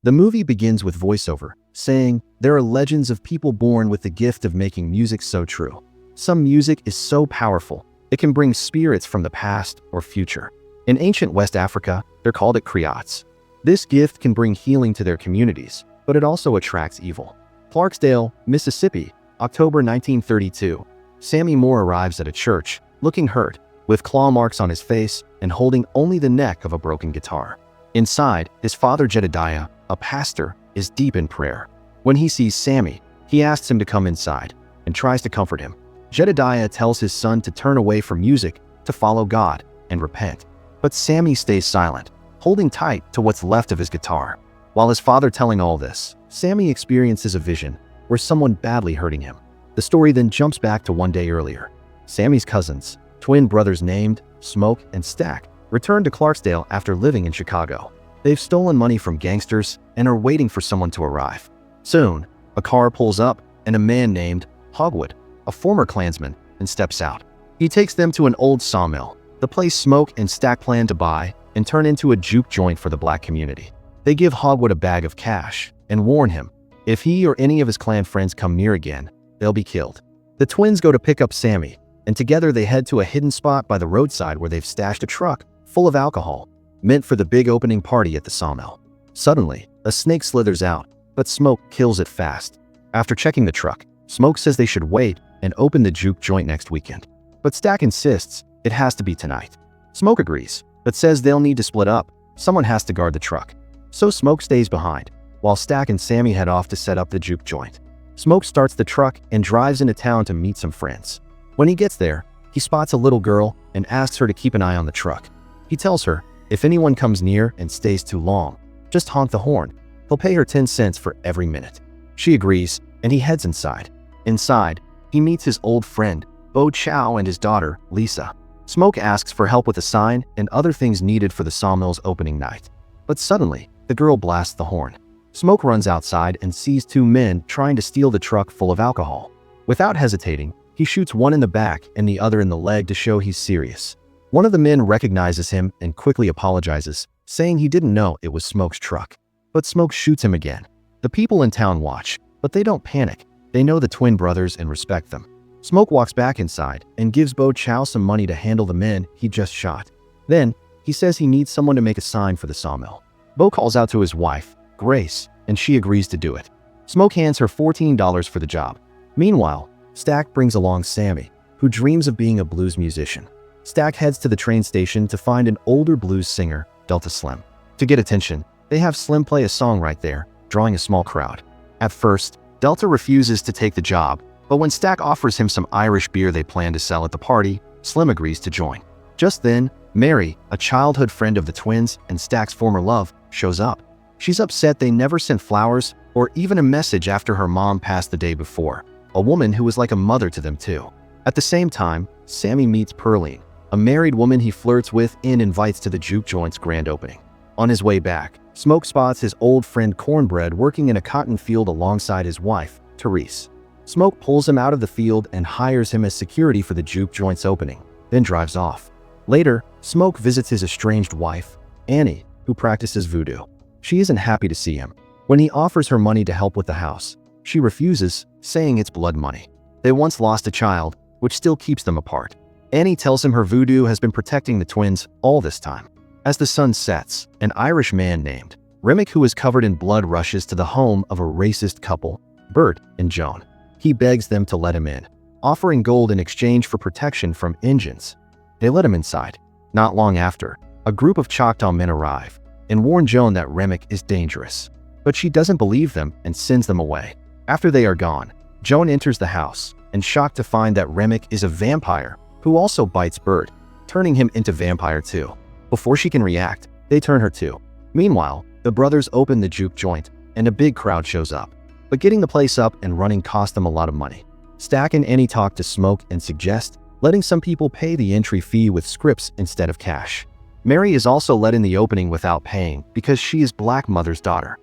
The movie begins with voiceover, saying, "There are legends of people born with the gift of making music so true. Some music is so powerful, it can bring spirits from the past or future. In ancient West Africa, they're called kriots. This gift can bring healing to their communities, but it also attracts evil." Clarksdale, Mississippi, October 1932. Sammy Moore arrives at a church, looking hurt, with claw marks on his face and holding only the neck of a broken guitar. Inside, his father Jedediah, a pastor, is deep in prayer. When he sees Sammy, he asks him to come inside and tries to comfort him. Jedediah tells his son to turn away from music, to follow God, and repent. But Sammy stays silent, holding tight to what's left of his guitar. While his father telling all this, Sammy experiences a vision where someone badly hurting him. The story then jumps back to one day earlier. Sammy's cousins, twin brothers named Smoke and Stack, return to Clarksdale after living in Chicago. They've stolen money from gangsters and are waiting for someone to arrive. Soon, a car pulls up and a man named Hogwood, a former Klansman, and steps out. He takes them to an old sawmill, the place Smoke and Stack plan to buy and turn into a juke joint for the black community. They give Hogwood a bag of cash and warn him, if he or any of his clan friends come near again, they'll be killed. The twins go to pick up Sammy, and together they head to a hidden spot by the roadside where they've stashed a truck full of alcohol, meant for the big opening party at the sawmill. Suddenly, a snake slithers out, but Smoke kills it fast. After checking the truck, Smoke says they should wait and open the juke joint next weekend. But Stack insists it has to be tonight. Smoke agrees, but says they'll need to split up. Someone has to guard the truck. So Smoke stays behind, while Stack and Sammy head off to set up the juke joint. Smoke starts the truck and drives into town to meet some friends. When he gets there, he spots a little girl and asks her to keep an eye on the truck. He tells her, if anyone comes near and stays too long, just honk the horn. He'll pay her 10 cents for every minute. She agrees, and he heads inside. Inside, he meets his old friend, Bo Chow, and his daughter, Lisa. Smoke asks for help with a sign and other things needed for the sawmill's opening night. But suddenly, the girl blasts the horn. Smoke runs outside and sees two men trying to steal the truck full of alcohol. Without hesitating, he shoots one in the back and the other in the leg to show he's serious. One of the men recognizes him and quickly apologizes, saying he didn't know it was Smoke's truck. But Smoke shoots him again. The people in town watch, but they don't panic. They know the twin brothers and respect them. Smoke walks back inside and gives Bo Chow some money to handle the men he just shot. Then, he says he needs someone to make a sign for the sawmill. Bo calls out to his wife, Grace, and she agrees to do it. Smoke hands her $14 for the job. Meanwhile, Stack brings along Sammy, who dreams of being a blues musician. Stack heads to the train station to find an older blues singer, Delta Slim. To get attention, they have Slim play a song right there, drawing a small crowd. At first, Delta refuses to take the job, but when Stack offers him some Irish beer they plan to sell at the party, Slim agrees to join. Just then, Mary, a childhood friend of the twins and Stack's former love, shows up. She's upset they never sent flowers or even a message after her mom passed the day before, a woman who was like a mother to them too. At the same time, Sammy meets Pearline, a married woman he flirts with and invites to the juke joint's grand opening. On his way back, Smoke spots his old friend Cornbread working in a cotton field alongside his wife, Therese. Smoke pulls him out of the field and hires him as security for the juke joint's opening, then drives off. Later, Smoke visits his estranged wife, Annie, who practices voodoo. She isn't happy to see him. When he offers her money to help with the house, she refuses, saying it's blood money. They once lost a child, which still keeps them apart. Annie tells him her voodoo has been protecting the twins all this time. As the sun sets, an Irish man named Remick, who is covered in blood, rushes to the home of a racist couple, Bert and Joan. He begs them to let him in, offering gold in exchange for protection from Injuns. They let him inside. Not long after, a group of Choctaw men arrive and warn Joan that Remick is dangerous. But she doesn't believe them and sends them away. After they are gone, Joan enters the house and shocked to find that Remick is a vampire who also bites Bert, turning him into vampire too. Before she can react, they turn her too. Meanwhile, the brothers open the juke joint and a big crowd shows up. But getting the place up and running cost them a lot of money. Stack and Annie talk to Smoke and suggest letting some people pay the entry fee with scripts instead of cash. Mary is also let in the opening without paying because she is Black Mother's daughter.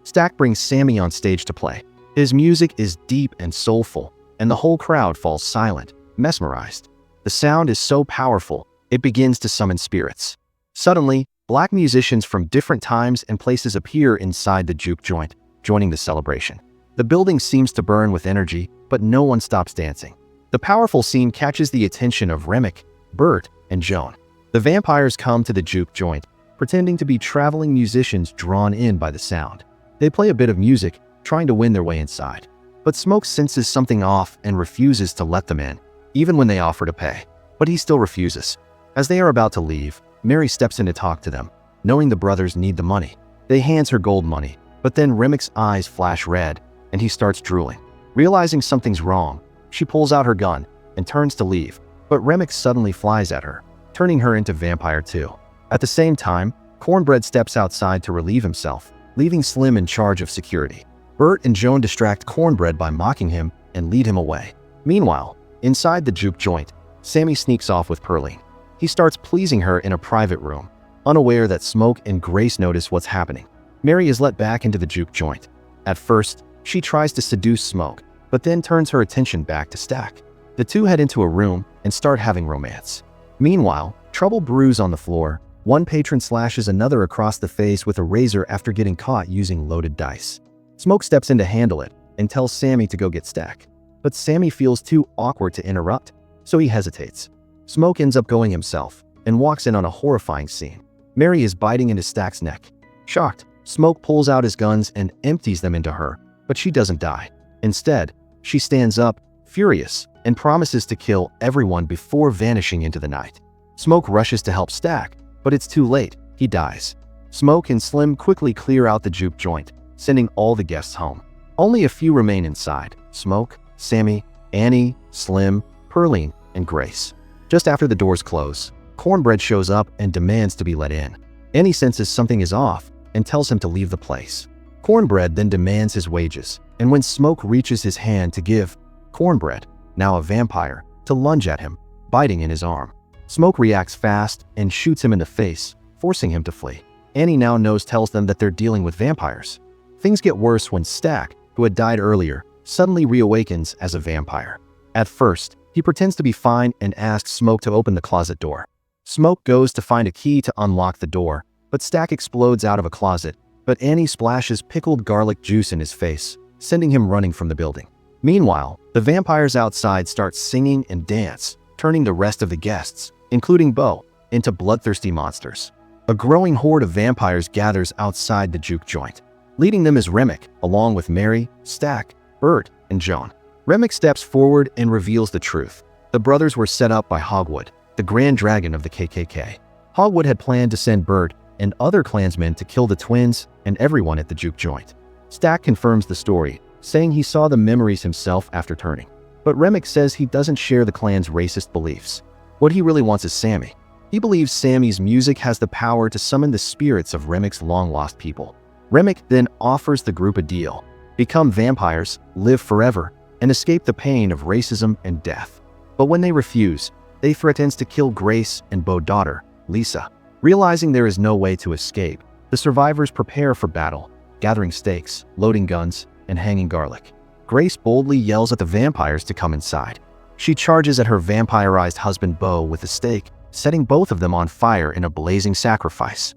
Stack brings Sammy on stage to play. His music is deep and soulful, and the whole crowd falls silent, mesmerized. The sound is so powerful, it begins to summon spirits. Suddenly, Black musicians from different times and places appear inside the juke joint, joining the celebration. The building seems to burn with energy, but no one stops dancing. The powerful scene catches the attention of Remick, Bert, and Joan. The vampires come to the juke joint, pretending to be traveling musicians drawn in by the sound. They play a bit of music, trying to win their way inside. But Smoke senses something off and refuses to let them in, even when they offer to pay. But he still refuses. As they are about to leave, Mary steps in to talk to them, knowing the brothers need the money. They hands her gold money, but then Remick's eyes flash red, and he starts drooling. Realizing something's wrong, she pulls out her gun and turns to leave, but Remick suddenly flies at her, turning her into vampire too. At the same time, Cornbread steps outside to relieve himself, leaving Slim in charge of security. Bert and Joan distract Cornbread by mocking him and lead him away. Meanwhile, inside the juke joint, Sammy sneaks off with Pearline. He starts pleasing her in a private room, unaware that Smoke and Grace notice what's happening. Mary is let back into the juke joint. At first, she tries to seduce Smoke, but then turns her attention back to Stack. The two head into a room and start having romance. Meanwhile, trouble brews on the floor. One patron slashes another across the face with a razor after getting caught using loaded dice. Smoke steps in to handle it and tells Sammy to go get Stack. But Sammy feels too awkward to interrupt, so he hesitates. Smoke ends up going himself and walks in on a horrifying scene. Mary is biting into Stack's neck. Shocked, Smoke pulls out his guns and empties them into her, but she doesn't die. Instead, she stands up, furious, and promises to kill everyone before vanishing into the night. Smoke rushes to help Stack, but it's too late. He dies. Smoke and Slim quickly clear out the juke joint, sending all the guests home. Only a few remain inside: Smoke, Sammy, Annie, Slim, Pearline, and Grace. Just after the doors close, Cornbread shows up and demands to be let in. Annie senses something is off and tells him to leave the place. Cornbread then demands his wages, and when Smoke reaches his hand to give, Cornbread, now a vampire, to lunge at him, biting in his arm. Smoke reacts fast and shoots him in the face, forcing him to flee. Annie now tells them that they're dealing with vampires. Things get worse when Stack, who had died earlier, suddenly reawakens as a vampire. At first, he pretends to be fine and asks Smoke to open the closet door. Smoke goes to find a key to unlock the door, but Stack explodes out of a closet, but Annie splashes pickled garlic juice in his face, sending him running from the building. Meanwhile, the vampires outside start singing and dance, turning the rest of the guests, including Bo, into bloodthirsty monsters. A growing horde of vampires gathers outside the juke joint. Leading them is Remick, along with Mary, Stack, Bert, and Joan. Remick steps forward and reveals the truth. The brothers were set up by Hogwood, the Grand Dragon of the KKK. Hogwood had planned to send Bert and other Klansmen to kill the twins and everyone at the juke joint. Stack confirms the story, saying he saw the memories himself after turning. But Remick says he doesn't share the clan's racist beliefs. What he really wants is Sammy. He believes Sammy's music has the power to summon the spirits of Remick's long-lost people. Remick then offers the group a deal: become vampires, live forever, and escape the pain of racism and death. But when they refuse, they threatens to kill Grace and Bo's daughter, Lisa. Realizing there is no way to escape, the survivors prepare for battle, gathering stakes, loading guns, and hanging garlic. Grace boldly yells at the vampires to come inside. She charges at her vampirized husband Bo with a stake, setting both of them on fire in a blazing sacrifice.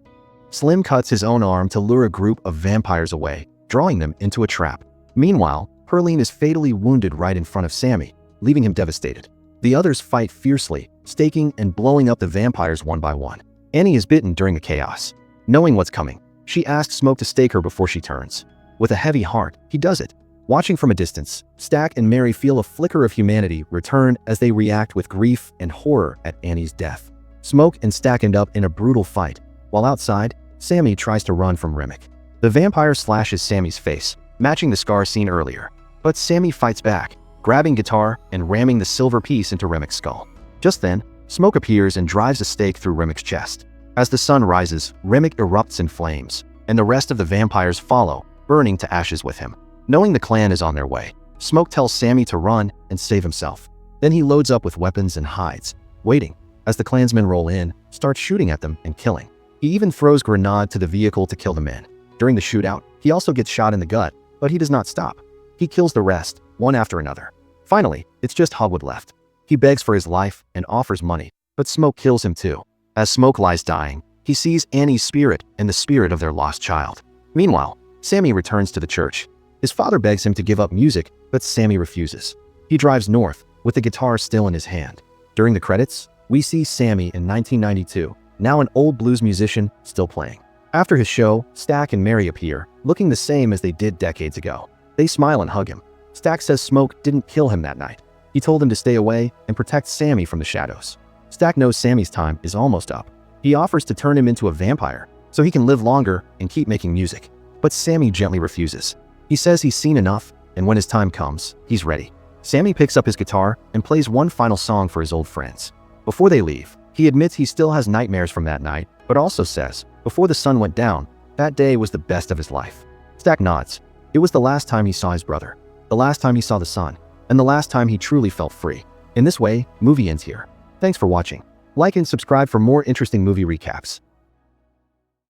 Slim cuts his own arm to lure a group of vampires away, drawing them into a trap. Meanwhile, Pearline is fatally wounded right in front of Sammy, leaving him devastated. The others fight fiercely, staking and blowing up the vampires one by one. Annie is bitten during the chaos. Knowing what's coming, she asks Smoke to stake her before she turns. With a heavy heart, he does it. Watching from a distance, Stack and Mary feel a flicker of humanity return as they react with grief and horror at Annie's death. Smoke and Stack end up in a brutal fight, while outside, Sammy tries to run from Remick. The vampire slashes Sammy's face, matching the scar seen earlier. But Sammy fights back, grabbing guitar and ramming the silver piece into Remick's skull. Just then, Smoke appears and drives a stake through Remick's chest. As the sun rises, Remick erupts in flames, and the rest of the vampires follow, burning to ashes with him. Knowing the clan is on their way, Smoke tells Sammy to run and save himself. Then he loads up with weapons and hides, waiting as the Klansmen roll in, starts shooting at them and killing. He even throws grenade to the vehicle to kill the men. During the shootout, he also gets shot in the gut, but he does not stop. He kills the rest, one after another. Finally, it's just Hogwood left. He begs for his life and offers money, but Smoke kills him too. As Smoke lies dying, He sees Annie's spirit and the spirit of their lost child. Meanwhile, Sammy returns to the church. His father begs him to give up music, but Sammy refuses. He drives north, with the guitar still in his hand. During the credits, we see Sammy in 1992, now an old blues musician, still playing. After his show, Stack and Mary appear, looking the same as they did decades ago. They smile and hug him. Stack says smoke didn't kill him that night. He told him to stay away and protect Sammy from the shadows. Stack knows Sammy's time is almost up. He offers to turn him into a vampire, so he can live longer and keep making music. But Sammy gently refuses. He says he's seen enough, and when his time comes, he's ready. Sammy picks up his guitar and plays one final song for his old friends. Before they leave, he admits he still has nightmares from that night, but also says, before the sun went down, that day was the best of his life. Stack nods. It was the last time he saw his brother, the last time he saw the sun, and the last time he truly felt free. In this way, movie ends here. Thanks for watching. Like and subscribe for more interesting movie recaps.